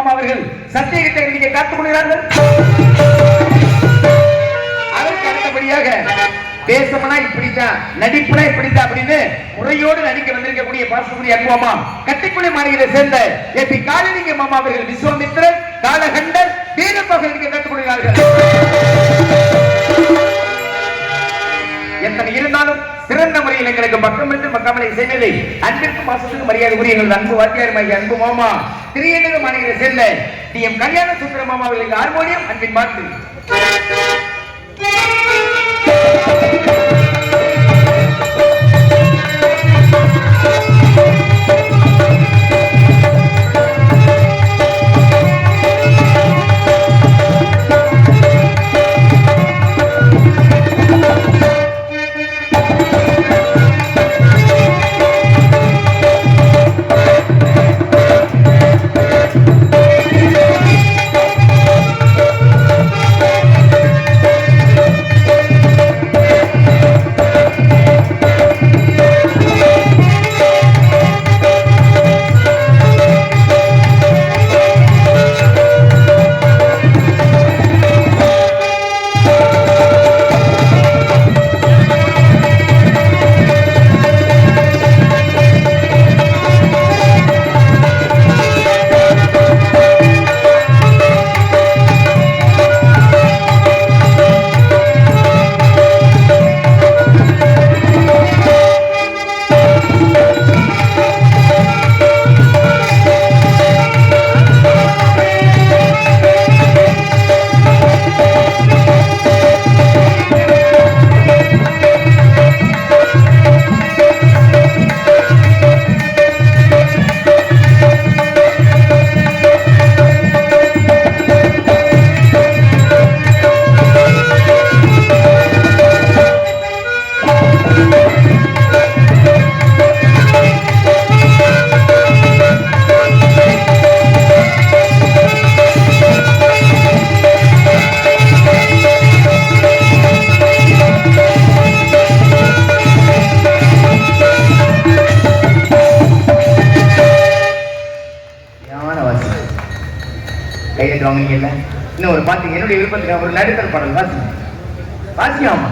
மாமா அவர்கள் சத்தியத்தை நீங்க காத்துக் கொள்கிறார்கள். அதற்கு அடுத்தபடியாக பேசமனா இப்படித்தான், நடிப்புனா இப்படித்தான் அப்படின்னு முறையோடு நடிக்க வந்திருக்கக்கூடிய பாசக்கூடிய அன்புமா கட்டிக்குள்ளே மாளிகையை சேர்ந்த ஏபி காளிலிங்க மாமா அவர்கள் விஸ்வாமித்திரர், காலகண்டர், வீரப்பாக நடிக்க கற்றுக் கொள்கிறார்கள். எத்தனை இருந்தாலும் சிறந்த முறையில் எங்களுக்கு பக்கம் என்று பக்கமலை செய்வதை அன்பிற்கும் பாசத்துக்கும் மரியாதை கூறிய எங்களது அன்பு வாத்தியாருமாகிய அன்பு மாமா திரியநக மாளிகையை சேர்ந்த டி.எம். கல்யாண சுந்தர மாமா அவர்களுக்கு ஹார்மோனியம் அன்பின் பாட்டு. இன்னும் ஒரு பாட்டு என்னுடைய விருப்பத்துக்கு ஒரு நடுத்தல் பாடல் வாசியாமா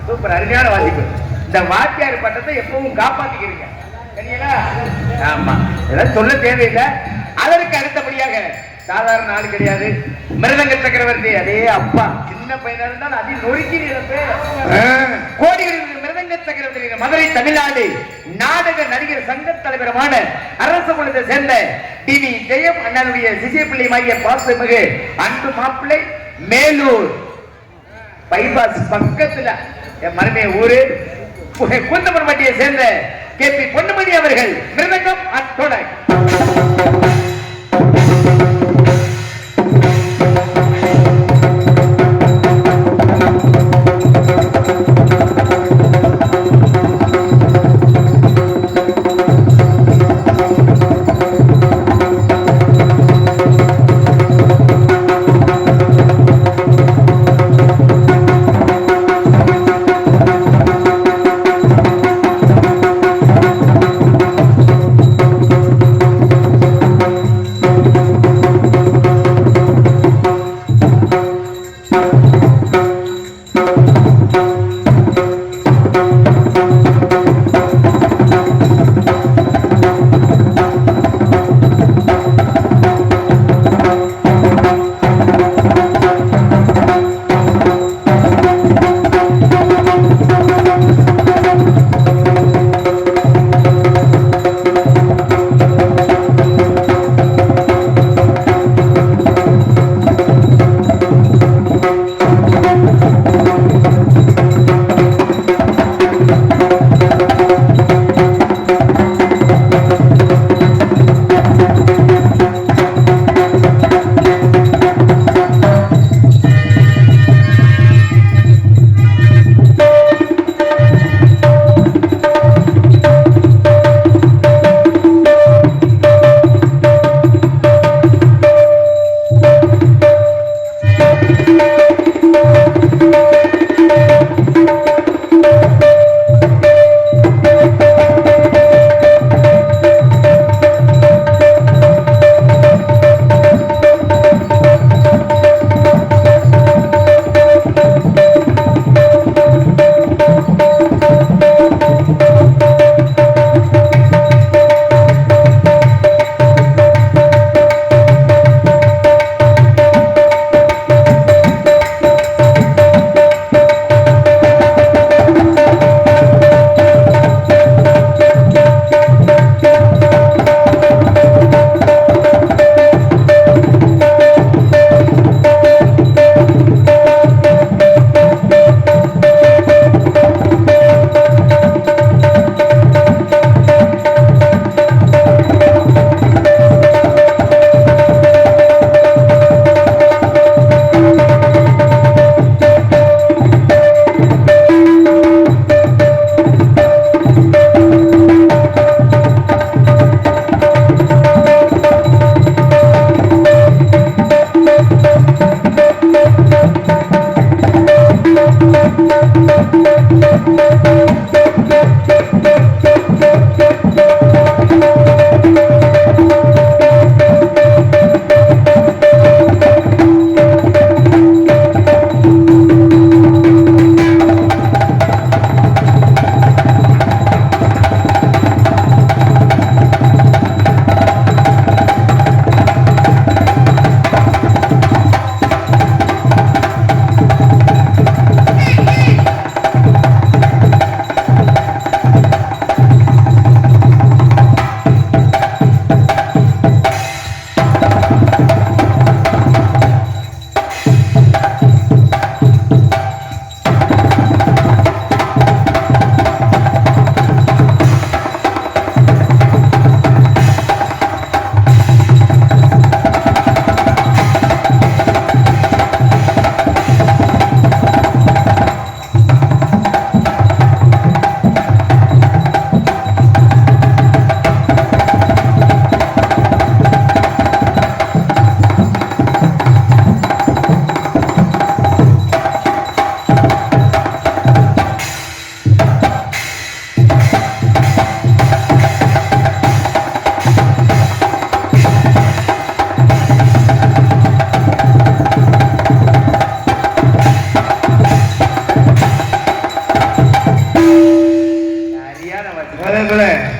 சூப்பர் அருமையான வாசிப்பு. இந்த வாத்தியார் பட்டத்தை எப்பவும் காப்பாத்திக்கிறீங்க. ஆமா, இதெல்லாம் சொல்ல தேவையில்லை. அதற்கு அடுத்தபடியாக சாதாரண ஆள் கிடையாது, மிருதங்க சக்கரவர்த்தி. அதே அப்பா சின்ன பையனா இருந்தாலும் அதில் நொறுக்கி கோடிகளில் மிருதங்க சக்கரவர்த்தி, மதுரை தமிழ்நாடு நாடக நடிகர் சங்க தலைவரமான அரசு குலத்தை சேர்ந்த டி.வி. ஜெயம் அண்ணனுடைய சிசிய பிள்ளைமாகிய பாசமிகு அன்பு மாப்பிள்ளை, மேலூர் பைபாஸ் பக்கத்துல மருமைய ஊரு குந்தமன்பட்டியை சேர்ந்த கே.பி. பொன்னுமணி அவர்கள் மிருதங்கம் அத்தோட.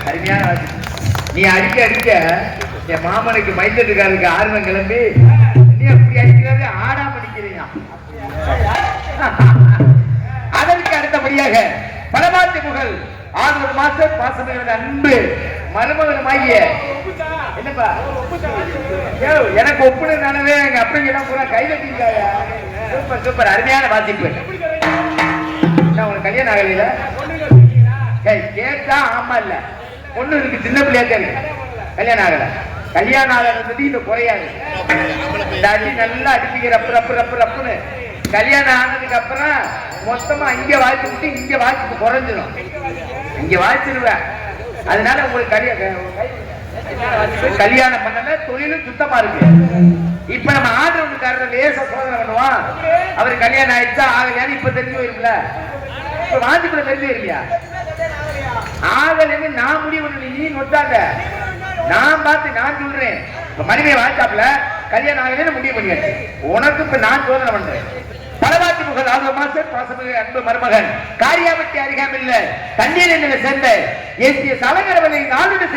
அருமையான வாசிப்பு. நீ அடிக்க அடிக்க என் மாமனுக்கு மைத்தட்டுக்காரருக்கு ஆர்வம் கிளம்பி நீ அப்படி அடிக்கிறது ஆடாம அடிக்கிறீங்க. அதற்கு அடுத்தபடியாக பலமாத்தி புகழ் 6 மாசம் பாசமிகு அன்பு மருமகனுமாகிய என்னப்பா எனக்கு ஒப்புனவே எங்க அப்பங்க எல்லாம் பூரா கை தட்டிருக்காங்க. சூப்பர் சூப்பர் அருமையான வாசிப்பு. உனக்கு கல்யாணம் ஆகலையில கேட்டா ஆமா இல்ல பொண்ணு இருக்கு சின்ன பிள்ளையா இருக்கு கல்யாணம் ஆகல. கல்யாணம் ஆகிறது இந்த குறையாது. இந்த அடி நல்லா அடிப்பிக்கிற ரப்புன்னு கல்யாணம் ஆனதுக்கு அப்புறம் மொத்தமா இங்க வாய்ச்சி விட்டு இங்க வாய்ச்சிட்டு குறைஞ்சிடும். இங்க வாய்ச்சிருவேன். அதனால உங்களுக்கு கல்யாணம் பண்ணல தொழிலும் சுத்தமா இருக்கு. இப்ப நம்ம ஆதரவுக்காரர் லேசா சோதனை பண்ணுவான். அவரு கல்யாணம் ஆயிடுச்சா ஆகலையான்னு இப்ப தெரிஞ்சு போயிருக்குல்ல. இப்ப வாஞ்சிக்குள்ள தெரிஞ்சு இல்லையா ஆகலன்னு நான் முடிவு பண்ணி நீ நொட்டாங்க. நான் பார்த்து நான் சொல்றேன். இப்ப மனைவியை வாய்ச்சாப்புல கல்யாணம் ஆகலன்னு முடிவு பண்ணியாச்சு. உனக்கு இப்ப நான் சோதனை பண்றேன். பலவாத்தி புகழ் 6 மாசம் பாசமிகு அன்பு மருமகன் காரியாபட்டி அருகாமையில் தண்ணீர் எண்ணெய் சேர்ந்த ஏசிய சலங்கரவனை ஆளுநர்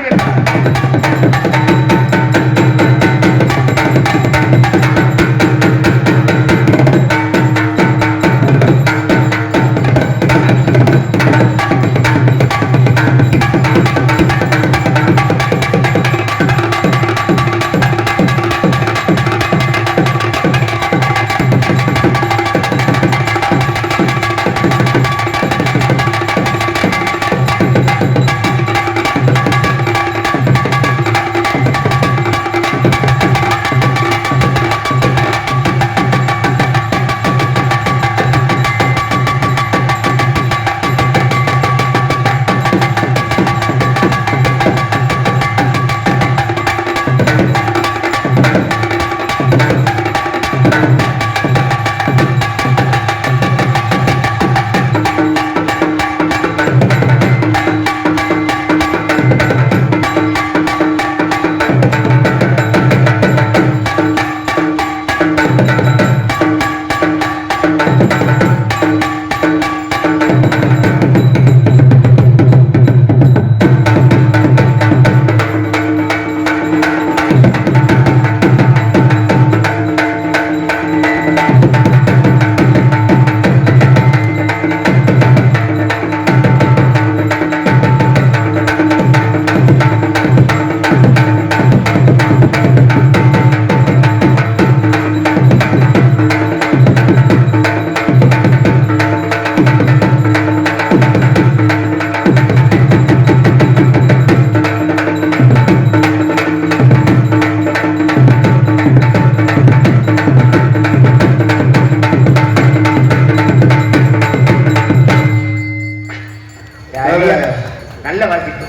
நல்ல வாசிப்பு.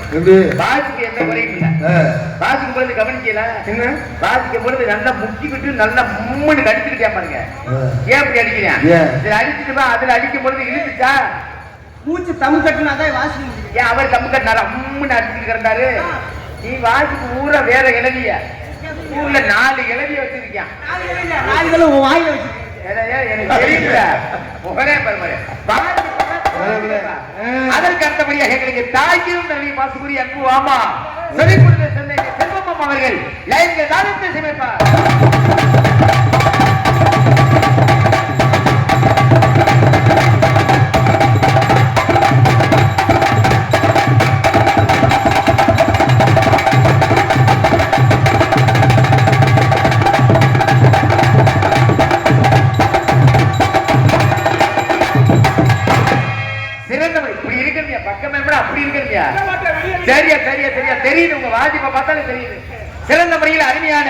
வாசிக்கு எந்த குறையும் இல்ல. வாசிக்கும் பொழுது கவனிக்கல என்ன வாசிக்கும் பொழுது நல்லா முக்கிக்கிட்டு நல்லா மும்முன்னு கடிச்சிருக்கே பாருங்க. ஏன் அப்படி அடிக்கிறேன்? இதுல அடிச்சுட்டு அதுல அடிக்கும் பொழுது இழுத்துச்சா மூச்சு தம்மு கட்டினாதான் வாசிக்க முடியும். ஏன் அவர் தம்மு கட்டினாரா மும்முன்னு அடிச்சுட்டு கிடந்தாரு? நீ வாசிக்கு ஊரா வேற இளவிய ஊர்ல 4 இளவிய வச்சிருக்கியான். 4 வாயில வச்சிருக்கேன். எனக்கு தெரியல. முகரே பாரு அதற்கு அடுத்தபடியாக எங்களுக்கு தாய்க்கும் நன்றி பாசுபுரி அன்பு ஆமா சரி கொடுத்த சென்னை செல்வம் அவர்கள் லைன்ல தானத்தை சமைப்பார். சரியா சரியா சரியா தெரியுது. உங்க வாஜிப்ப பார்த்தாலே தெரியுது. சிறந்த முறையில் அருமையான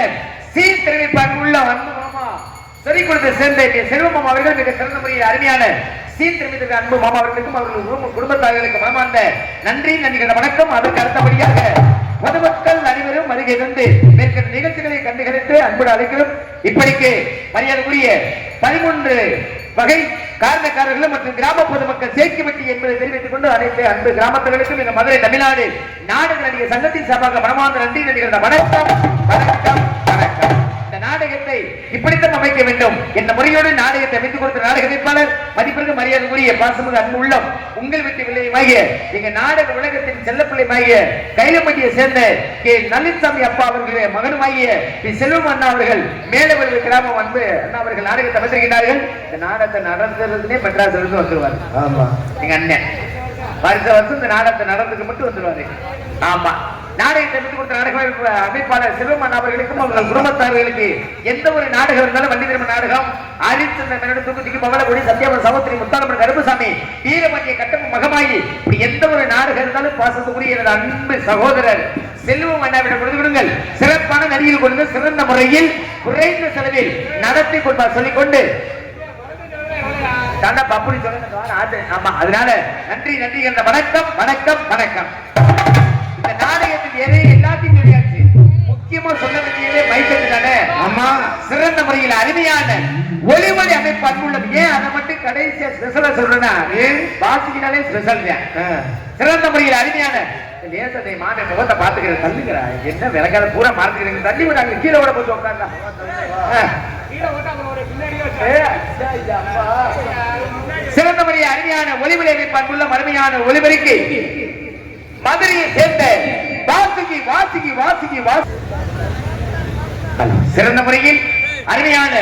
சீர் தெரிவிப்பார் உள்ள அன்பு மாமா சரி கொடுத்த சேர்ந்த செல்வம் அவர்கள் மிக சிறந்த முறையில் அருமையான சீர் தெரிவித்த அன்பு மாமா அவர்களுக்கும் அவர்கள் குடும்பத்தார்களுக்கு மனமார்ந்த நன்றி நன்றிகள் வணக்கம். அதற்கு அடுத்தபடியாக பொதுமக்கள் அனைவரும் வருகை தந்து மேற்கண்ட நிகழ்ச்சிகளை கண்டுகளித்து அன்போடு அழைக்கிறோம். இப்படிக்கு மரியாதைக்குரிய 13 வகை காரணக்காரர்களும் மற்றும் கிராம பொதுமக்கள் சேர்க்கிமட்டி என்பதை தெரிவித்துக் கொண்டு அனைத்து அன்பு கிராமத்தினருக்கும் இந்த மதுரை தமிழ்நாடு நாடக நடிகர் சங்கத்தின் சார்பாக மனமார்ந்த நன்றி நடிகர் வணக்கம் வணக்கம் வணக்கம். இந்த நாடகத்தை இப்படித்தான் வைக்க வேண்டும் என்ற முறையோடு நாடகத்தை அமைத்துக் கொடுத்த நாடக அமைப்பாளர் மதிப்பிற்கு மரியாதைக்குரிய பாசமிகு அன்பு உள்ளம் உங்கள் வீட்டு வில்லையமாகிய எங்க நாடக உலகத்தின் செல்லப்பிள்ளைமாகிய கைலப்பட்டியை சேர்ந்த கே நளின்சாமி அப்பா அவர்களுடைய மகனுமாகிய பி செல்வம் அண்ணா அவர்கள் மேலவெளி கிராமம் அன்பு அண்ணா அவர்கள் நாடகத்தை அமைத்திருக்கிறார்கள். இந்த நாடகத்தை நடத்துறதுனே மெட்ராஸ்ல இருந்து வந்துருவாரு. ஆமா, எங்க அண்ணன் வருஷம் இந்த நாடகத்தை நடந்துக்கு மட்டும் வந்துருவாரு. ஆமா, நாடகத்தை எடுத்து கொடுத்த நாடக அமைப்பாளர் செல்வமன் அவர்களுக்கும் அவர்கள் குடும்பத்தார்களுக்கு எந்த ஒரு நாடகம் இருந்தாலும் வண்டி திரும்ப நாடகம் ஆதிச்சந்திரன் தூக்குத்திக்கு மகளபடி சத்யாபன் சமுத்திரி முத்தாளம்மன் கருப்புசாமி வீரமணிய கட்டமும் மகமாயி இப்படி எந்த ஒரு நாடகம் இருந்தாலும் பாசத்துக்குரிய எனது அன்பு சகோதரர் செல்வம் அண்ணாவிடம் கொடுத்து விடுங்கள். சிறப்பான நடிகர்கள் கொடுத்து சிறந்த முறையில் குறைந்த செலவில் நடத்தி கொள்வார் சொல்லிக்கொண்டு பப்புனி சொல்ல. ஆமா, அதனால நன்றி நன்றி என்ற வணக்கம் வணக்கம் வணக்கம். இந்த நாடகத்தில் எல்லாத்தையும் தெரியாச்சு. முக்கியமா சொல்ல வேண்டியதே மைக்கெட்டு தானே. ஆமா, சிறந்த முறையில் அருமையான ஒளிமொழி அமைப்பு அன்புள்ளது. ஏன் அதை மட்டும் கடைசியா ஸ்பெஷலா சொல்றேன்னா வாசிக்கினாலே ஸ்பெஷல் தான். சிறந்த முறையில் அருமையான லேசத்தை மாட்ட முகத்தை பாத்துக்கிற தள்ளுங்கிற என்ன விளக்காத பூரா மார்க்கிறீங்க. தள்ளி விடாங்க, கீழே விட போச்சு உட்காந்தா சிறந்த முறையில் அருமையான ஒளிமொழி அமைப்பு அன்புள்ள அருமையான ஒளிபெருக்கி மதுரையை சேர்ந்த வாசுகி வாசுகி வாசுகி சிறந்த முறையில் அருமையான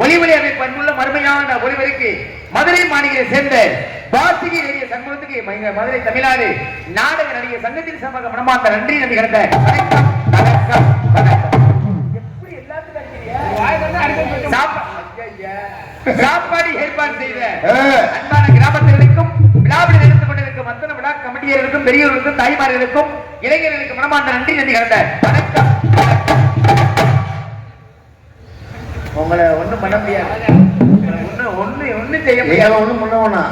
ஒளிமொழி அமைப்பு அன்புள்ள அருமையான ஒளிபெருக்கி மதுரை மாநிலத்தை சேர்ந்த வாசுகி நடிகை சங்கத்துக்கு மதுரை தமிழ்நாடு நாடக நடிகை சங்கத்தின் சமூக மனமார்ந்த நன்றி நன்றி கிடந்த வணக்கம் வணக்கம் வணக்கம். எப்படி எல்லாத்துக்கும் சாப்பாடு ஏற்பாடு செய்த அன்பான கிராமத்தினருக்கும் விழாவில் எடுத்துக் கொண்டிருக்கும் அத்தனை விழா கமிட்டியர்களுக்கும் பெரியவர்களுக்கும் தாய்மார்களுக்கும் இளைஞர்களுக்கு மனமார்ந்த நன்றி நன்றி கிடந்த வணக்கம். உங்களை ஒண்ணும் பண்ண முடியாது, ஒண்ணு செய்ய முடியாது. ஒண்ணும் பண்ண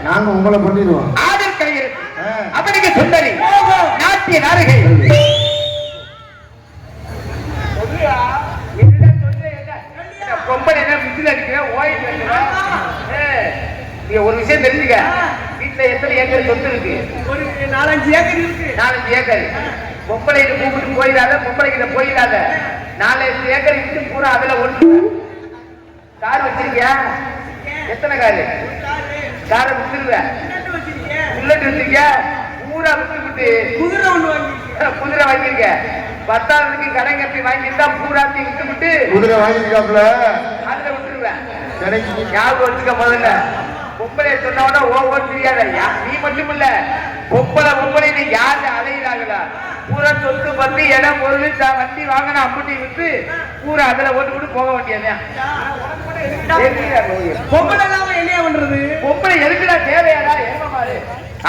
நாங்க உங்களை பண்ணிடுவோம். ஆடல் கலைஞர் அவனுக்கு சுந்தரி நாட்டிய நாடகை ரொம்ப என்ன மிசில் அடிக்கிற ஓய்வு. ஒரு விஷயம் தெரிஞ்சுக்க, வீட்டுல எத்தனை ஏக்கர் சொத்து இருக்கு? ஒரு 4-5 ஏக்கர் இருக்கு. 4-5 ஏக்கர். பொம்பளை கூப்பிட்டு போயிடாத, பொம்பளை கிட்ட போயிடாத. 4-5 ஏக்கர் விட்டு பூரா அதுல ஒண்ணு கார் வச்சிருக்கியா? எத்தனை காரு? காரை வித்துருவ, புல்லட் வச்சிருக்கியா? பூரா விட்டு குதிரை ஒண்ணு வாங்கிருக்க. குதிரை வாங்கிருக்க. 10,000க்கு கடன் கட்டி வாங்கிட்டா பூராத்தி விட்டு குதிரை வாங்கிருக்காப்ல, அதுல விட்டுருவேன். ஞாபகம் வச்சுக்க. முதல்ல பொம்பளை சொன்னா ஓ தெரியாத. நீ மட்டும் இல்ல, பொம்பளை நீ யாரு அலையிறாங்களா? பூரா சொத்து பத்தி இடம் பொருள் வண்டி வாங்கினா அம்புட்டி விட்டு பூரா அதுல ஓட்டு போக வேண்டியதான். பொம்பளை என்ன பண்றது? பொம்பளை எதுக்குடா தேவையாடா? ஏமாறு.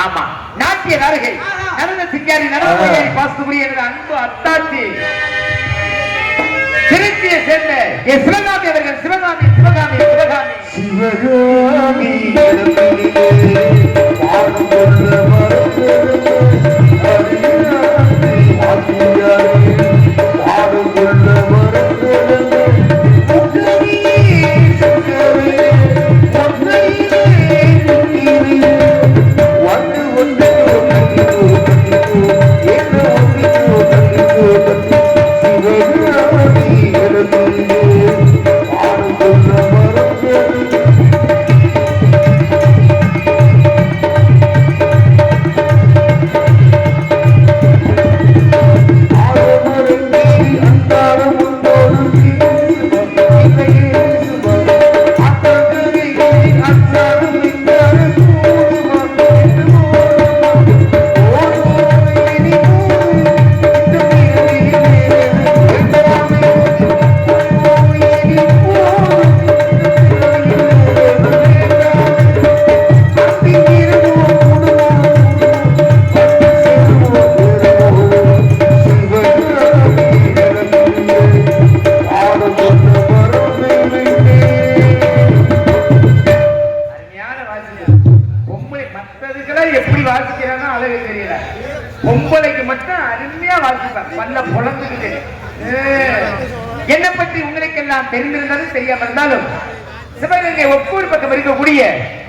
ஆமா, நாட்டிய நாடகை நடந்த சிங்காரி நடந்த பாஸ்துபுரிய அன்பு அத்தாச்சி திருச்சியை சேர்ந்த சிவகாமி அவர்கள். சிவகாமி சிவகாமி சிவகாமி பொம்பளைக்கு மட்டும் அருமையா வாசிப்பார். பல்ல பொழந்துக்கிட்டு. என்னை பற்றி உங்களுக்கு எல்லாம் தெரிந்திருந்தாலும் தெரியாம இருந்தாலும் சிவகங்கை ஒப்பூர் பக்கம் இருக்கக்கூடிய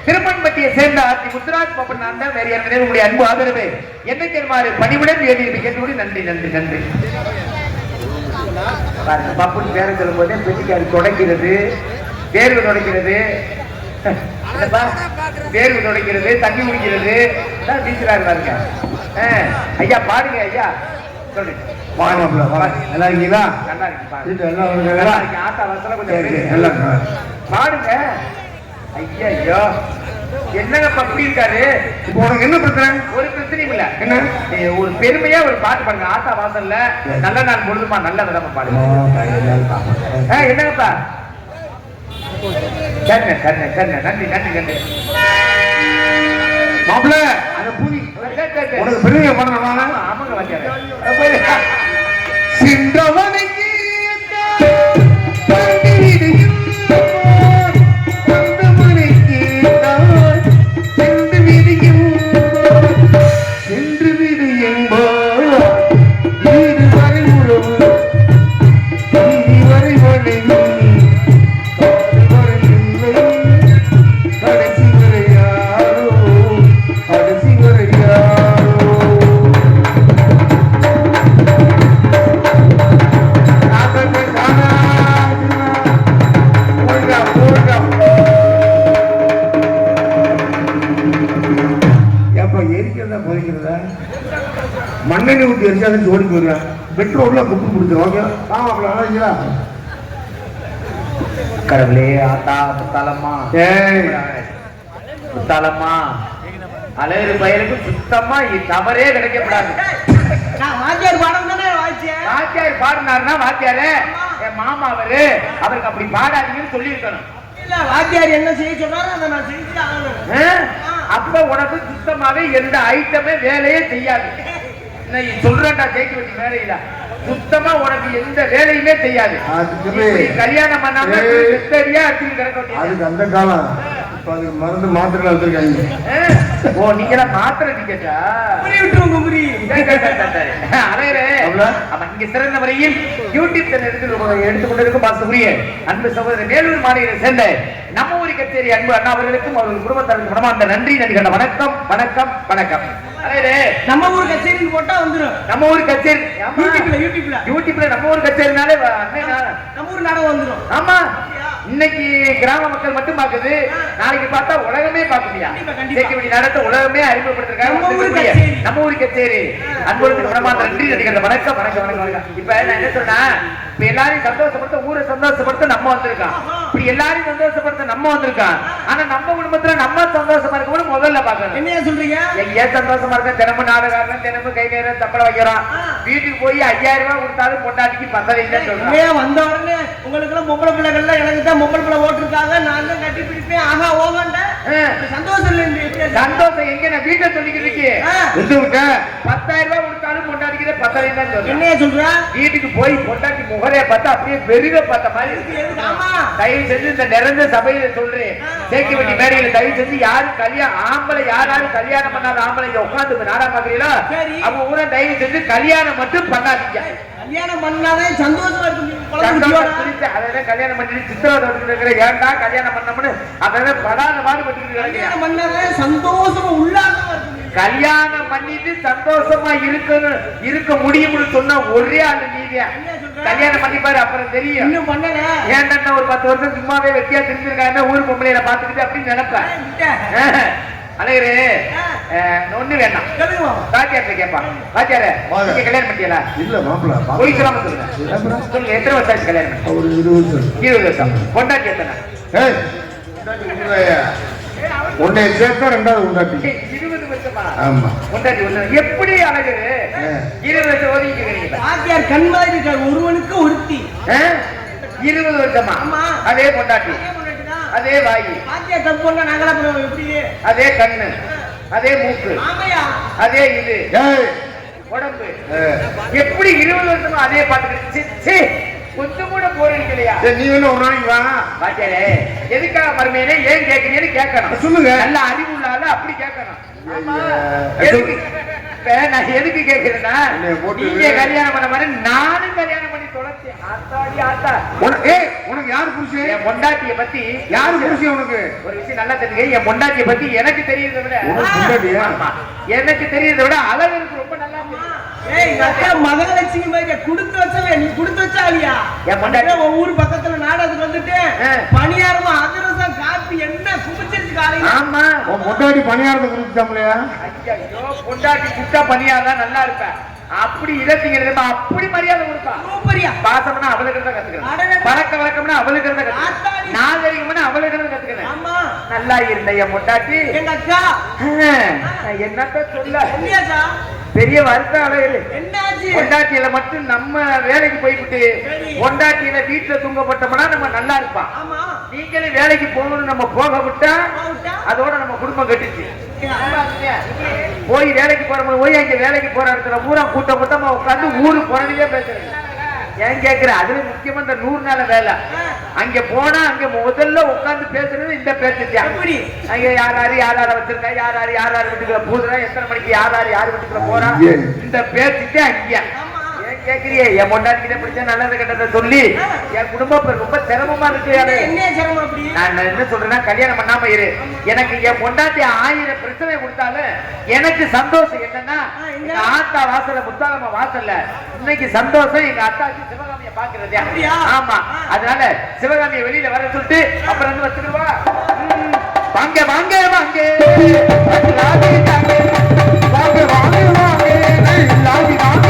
திருமண்பட்டியை சேர்ந்த ஆட்சி முத்துராஜ் பாப்பன் நான் தான். வேறு யாருமே உங்களுடைய அன்பு ஆதரவு என்னைக்கு பணிவுடன் கேட்டுவிட நன்றி நன்றி நன்றி. பாப்புன்னு பேர சொல்லும் போதே பெட்டிக்காரு தொடக்கிறது, தேர்வு தொடக்கிறது, என்னப்பா? தேர்வு தொடக்கிறது, தண்ணி குடிக்கிறது, டீச்சரா இருக்காருங்க. ஐயா பாடுங்க ஐயா, சொல்லு. வாங்க மாப்பிள்ள, வாங்க. நல்லா இருக்கீங்களா? நல்லா இருக்கு பாருங்க. வீட்டுல எல்லாம் நல்லா இருக்காங்களா? இருக்கு. ஆத்தா வசனம் கொஞ்சம் சரி, பேசுங்க. எல்லாம் இருக்காங்க. பாடுங்க. ஐயா ஐயோ, என்னங்க அப்படி இருக்காரு? இப்போ உனக்கு என்ன பிரச்சனை? ஒரு பிரச்சனையும் இல்ல. என்ன? ஒரு பெருமையா ஒரு பாட்டு பாடுங்க. ஆத்தா வாசல்ல நல்ல நாள் பொழுதுமா நல்ல விதமா பாடுங்க. என்னங்கப்பா? கண்ண கண்ண கண்ண நன்றி நன்றி நன்றி. மாப்பிள்ள, அந்த பூரி உனக்கு பெரிய பண்ணணும். ஆமாங்க வாத்தியாரே. சிந்தவனைக்கு மண்ணெண்ணி ஊற்றி எரிச்சாலும் ஜோடி போயிருவேன். பெட்ரோல்ல குப்பு பிடிச்சிருவாங்க. ஆமாங்களா? கடவுளே, ஆத்தா முத்தாலம்மா, முத்தாலம்மா, அழகு பயலுக்கு சுத்தமா தவறே கிடைக்கப்படாது. நான் வாத்தியார் பாடம் தானே வாய்ச்சேன். வாத்தியார் பாடினாருன்னா வாத்தியாரு என் மாமா அவருக்கு அப்படி பாடாதீங்கன்னு சொல்லி இருக்கணும். இல்ல, வாத்தியார் என்ன செய்ய சொன்னாரோ அதை நான் செஞ்சு ஆகணும். அப்ப உனக்கு சுத்தமாவே எந்த ஐட்டமே வேலையே செய்யாது. நீ சொல்றேன்டா ஜெயிக்க வச்சு வேலையில சுத்தமா உனக்கு எந்த வேலையுமே செய்யாது. கல்யாணம் பண்ணாம சரியா அதுக்கு அந்த காலம். இப்ப அதுக்கு மருந்து மாத்திரை வச்சிருக்காங்க. ஓ, நீங்க மாத்திரை டிக்கெட்டா? இங்க சிறந்த முறையில் யூடியூப் எடுத்துக்கொண்டிருக்கும் பாசத்துக்குரிய அன்பு சகோதரர் வேலூர் மாநிலத்தை சேர்ந்த நம்ம ஊரி கச்சேரி அன்பு அண்ணா அவர்களுக்கும் அவர்கள் குடும்பத்தாருக்கு மனமார்ந்த நன்றி நன்றி. வணக்கம் வணக்கம் வணக்கம். நம்ம ஊர் கச்சேரி போட்டா வந்துடும். நம்ம ஊர் கச்சேரி யூடியூப்ல நம்ம ஊர் கச்சேரினாலே நம்ம ஊர் நாடகம் வந்துடும். ஆமா, இன்னைக்கு கிராம மக்கள் மட்டும் பாக்குது, நாளைக்கு பார்த்தா உலகமே பாக்குறியா? நடத்த உலகமே அறிமுகப்படுத்திருக்காங்க நம்ம ஊர் கச்சேரி. அன்புக்கு மனமார்ந்த நன்றி நன்றி. வணக்கம் வணக்கம் வணக்கம். இப்ப நான் என்ன சொன்னா, இப்ப எல்லாரையும் சந்தோஷப்படுத்த, ஊரை சந்தோஷப்படுத்த நம்ம வந்திருக்கான். இப்படி எல்லாரையும் சந்தோஷப்படுத்த நம்ம வந்திருக்கான். ஆனா நம்ம குடும்பத்துல நம்ம சந்தோஷமா இருக்கணும் முதல்ல பாக்கணும். என்ன சொல்றீங்க? ஏன் சந்தோஷமா இருக்க? தினமும் நாடகம், தினமும் கை நேரம் சம்பளம் வைக்கிறோம். வீட்டுக்கு போய் 5000 ரூபாய் கொடுத்தாலும் பொண்டாட்டிக்கு பத்தலை இல்லைன்னு சொல்றேன். வந்த உடனே உங்களுக்கு எல்லாம் பொம்பளை பிள்ளைகள்லாம் எனக்கு தான் பொம்பளை பிள்ளை ஓட்டிருக்காங்க, நான் தான் கட்டி பிடிப்பேன், ஆகா ஓகண்ட சந்தோஷம் இல்லை. சந்தோஷம் எங்க? நான் வீட்டை சொல்லிக்கிட்டு இருக்கேன். 10,000 ரூபாய் கொடுத்தாலும் பொண்டாட்டிக்கிற பத்தலை தான் சொல்றேன். என்ன சொல்ற? வீட்டுக்கு போய் பொண்டாட்டி முகரைய பார்த்தா அப்படியே பெருக பார்த்த மாதிரி இருக்கு. தயவு செஞ்சு இந்த நிறைந்த சபையில சொல்றேன், சேர்க்க வேண்டிய மேடையில தயவு செஞ்சு யாரும் கல்யாணம் ஆம்பளை யாராலும் கல்யாணம் பண்ணாத ஆம்பளை உட்காந்து நாடா பாக்குறீங்களா? அவங்க ஊரை தயவு செஞ்சு கல்யாணம் மட்டும் பண்ணாதீங்க. கல்யாணம் பண்ணாதான் சந்தோஷமா இருக்கும். அதான் கல்யாணம் பண்ணிட்டு சித்திரவதை ஏன்டா கல்யாணம் பண்ணோம்னு அதான் படாத பாடுபட்டு பண்ணாதான் சந்தோஷமா உள்ளாக இருக்கும். கல்யாணம் பண்ணிட்டு சந்தோஷமா இருக்க முடியும்னு சொன்னா ஒரே ஆளு நீங்க. கல்யாணம் பண்ணி பாரு, அப்புறம் தெரியும். இன்னும் பண்ணல. ஏன்டா ஒரு 10 வருஷம் சும்மாவே வெட்டியா தெரிஞ்சிருக்காங்க ஊர் பொம்பளையில பாத்துக்கிட்டு அப்படின்னு நினைப்பேன். அழகரே, ஒண்ணு வேண்டாம். வாத்தியார்ட்ட கேட்பா, வாத்தியாரே நீங்க கல்யாணம் பண்ணிட்டீங்களா? இல்ல மாப்பிள்ள, போய் சொல்லாம சொல்லுங்க. சொல்லுங்க, எத்தனை வருஷம் ஆச்சு கல்யாணம்? ஒரு 20 வருஷம். பொண்டாட்டி எத்தனை? உன்னை சேர்த்தா 2வது உண்டாட்டி. 20 வருஷமா? ஆமா. பொண்டாட்டி ஒண்ணு எப்படி அழகு? 20 வருஷம் ஓதிக்கிறீங்க. வாத்தியார் கண் மாதிரி இருக்காரு, ஒருவனுக்கு ஒருத்தி. 20 வருஷமா? அதே பொண்டாட்டி, அதே வாயி, அதே கண்ணு, அதே மூக்கு, அதே இது உடம்பு. எப்படி 20 வருஷமா அதே பாத்துக்கிட்டு கொஞ்சம் கூட போறீங்களையா? நீ வேணும் ஒரு நாளைக்கு வா. பாத்தியாரே, எதுக்காக மருமையினே ஏன் கேட்கறீங்கன்னு கேட்கணும். சொல்லுங்க. நல்ல அறிவுள்ளால அப்படி கேட்கணும். நான் எதுக்கு கேட்கிறேன்னா, நீங்க கல்யாணம் பண்ண மாதிரி நானும் கல்யாணம் பண்ணி தொலைச்சேன். ஆத்தாடி ஆத்தா, உனக்கு யாரு புருஷன்? என் பொண்டாட்டிய பத்தி யாரு புருஷன்? உனக்கு ஒரு விஷயம் நல்லா தெரியுங்க. என் பொண்டாட்டிய பத்தி எனக்கு தெரியறதை விட எனக்கு தெரியறதை விட அழகு ரொம்ப நல்லா மகாலட்சுமி மாதிரி கொடுத்து வச்சல. நீ கொடுத்து வச்சாலியா? என் பொண்டாட்டி ஊர் பக்கத்துல நாடகத்துக்கு வந்துட்டு பணியாரம் உன் பொண்டாட்டி பணியாரத்தை குறிச்சாமலையா? ஐயோ பொண்டாட்டி குட்டா பணியாதான் நல்லா இருப்ப. அப்படி இடத்திங்கிறது அப்படி மரியாதை கொடுப்பா. சூப்பரியா. பாசம்னா அவளுக்கு தான் கத்துக்கணும். பழக்க வழக்கம்னா அவளுக்கு தான் கத்துக்கணும். நாகரிகம்னா அவளுக்கு தான் கத்துக்கணும். ஆமா. நல்லா இருந்த என் பொண்டாட்டி எங்க அக்கா என்னத்த சொல்ல என்னையாக்கா? பெரிய வருத்தம் அழகு. என்னாச்சு? பொண்டாட்டியில மட்டும் நம்ம வேலைக்கு போய்விட்டு பொண்டாட்டியில வீட்டுல தூங்கப்பட்டோம்னா நம்ம நல்லா இருப்பான். ஆமா. நீங்களே வேலைக்கு போகணும் நம்ம போக விட்டா போகட்டா? அதோட நம்ம குடும்பம் கட்டுச்சு. ஆமா. போய் வேலைக்கு போறவங்க போய் அங்க வேலைக்கு போற இடத்துல பூரா கூட்டமா உட்காந்து ஊரு புறணியே பேசுறது. ஏன் கேக்குற? அதுல முக்கியமா இந்த 100 நாள் வேலை. அங்க போனா அங்க முதல்ல உட்கார்ந்து பேசுறது இந்த பேச்சு. அங்க யாராரு வச்சிருக்கா, யாராரு வீட்டுக்குள்ள பூதுறா, எத்தனை மணிக்கு யாரு வீட்டுக்குள்ள போறா, இந்த பேச்சுட்டு அங்க. ஏன் கேக்குறியே? என் பொண்டாட்டிக்கிட்ட பிடிச்ச நல்லது கெட்டதை சொல்லி என் குடும்பம் ரொம்ப சிரமமா இருக்கு. என்ன சிரமம் அப்படி? நான் என்ன சொல்றேன்னா கல்யாணம் பண்ணாம இரு. எனக்கு என் பொண்டாட்டி 1000 பிரச்சனை கொடுத்தாலும் எனக்கு சந்தோஷம் என்னன்னா எங்க ஆத்தா வாசல்ல முத்தாலம்மா வாசல்ல இன்னைக்கு சந்தோஷம் எங்க அத்தாச்சி சிவகாமியை பாக்குறது. ஆமா, அதனால சிவகாமியை வெளியில வர சொல்லிட்டு அப்புறம் வந்து வச்சுடுவா. வாங்க வாங்க வாங்க வாங்க வாங்க வாங்க வாங்க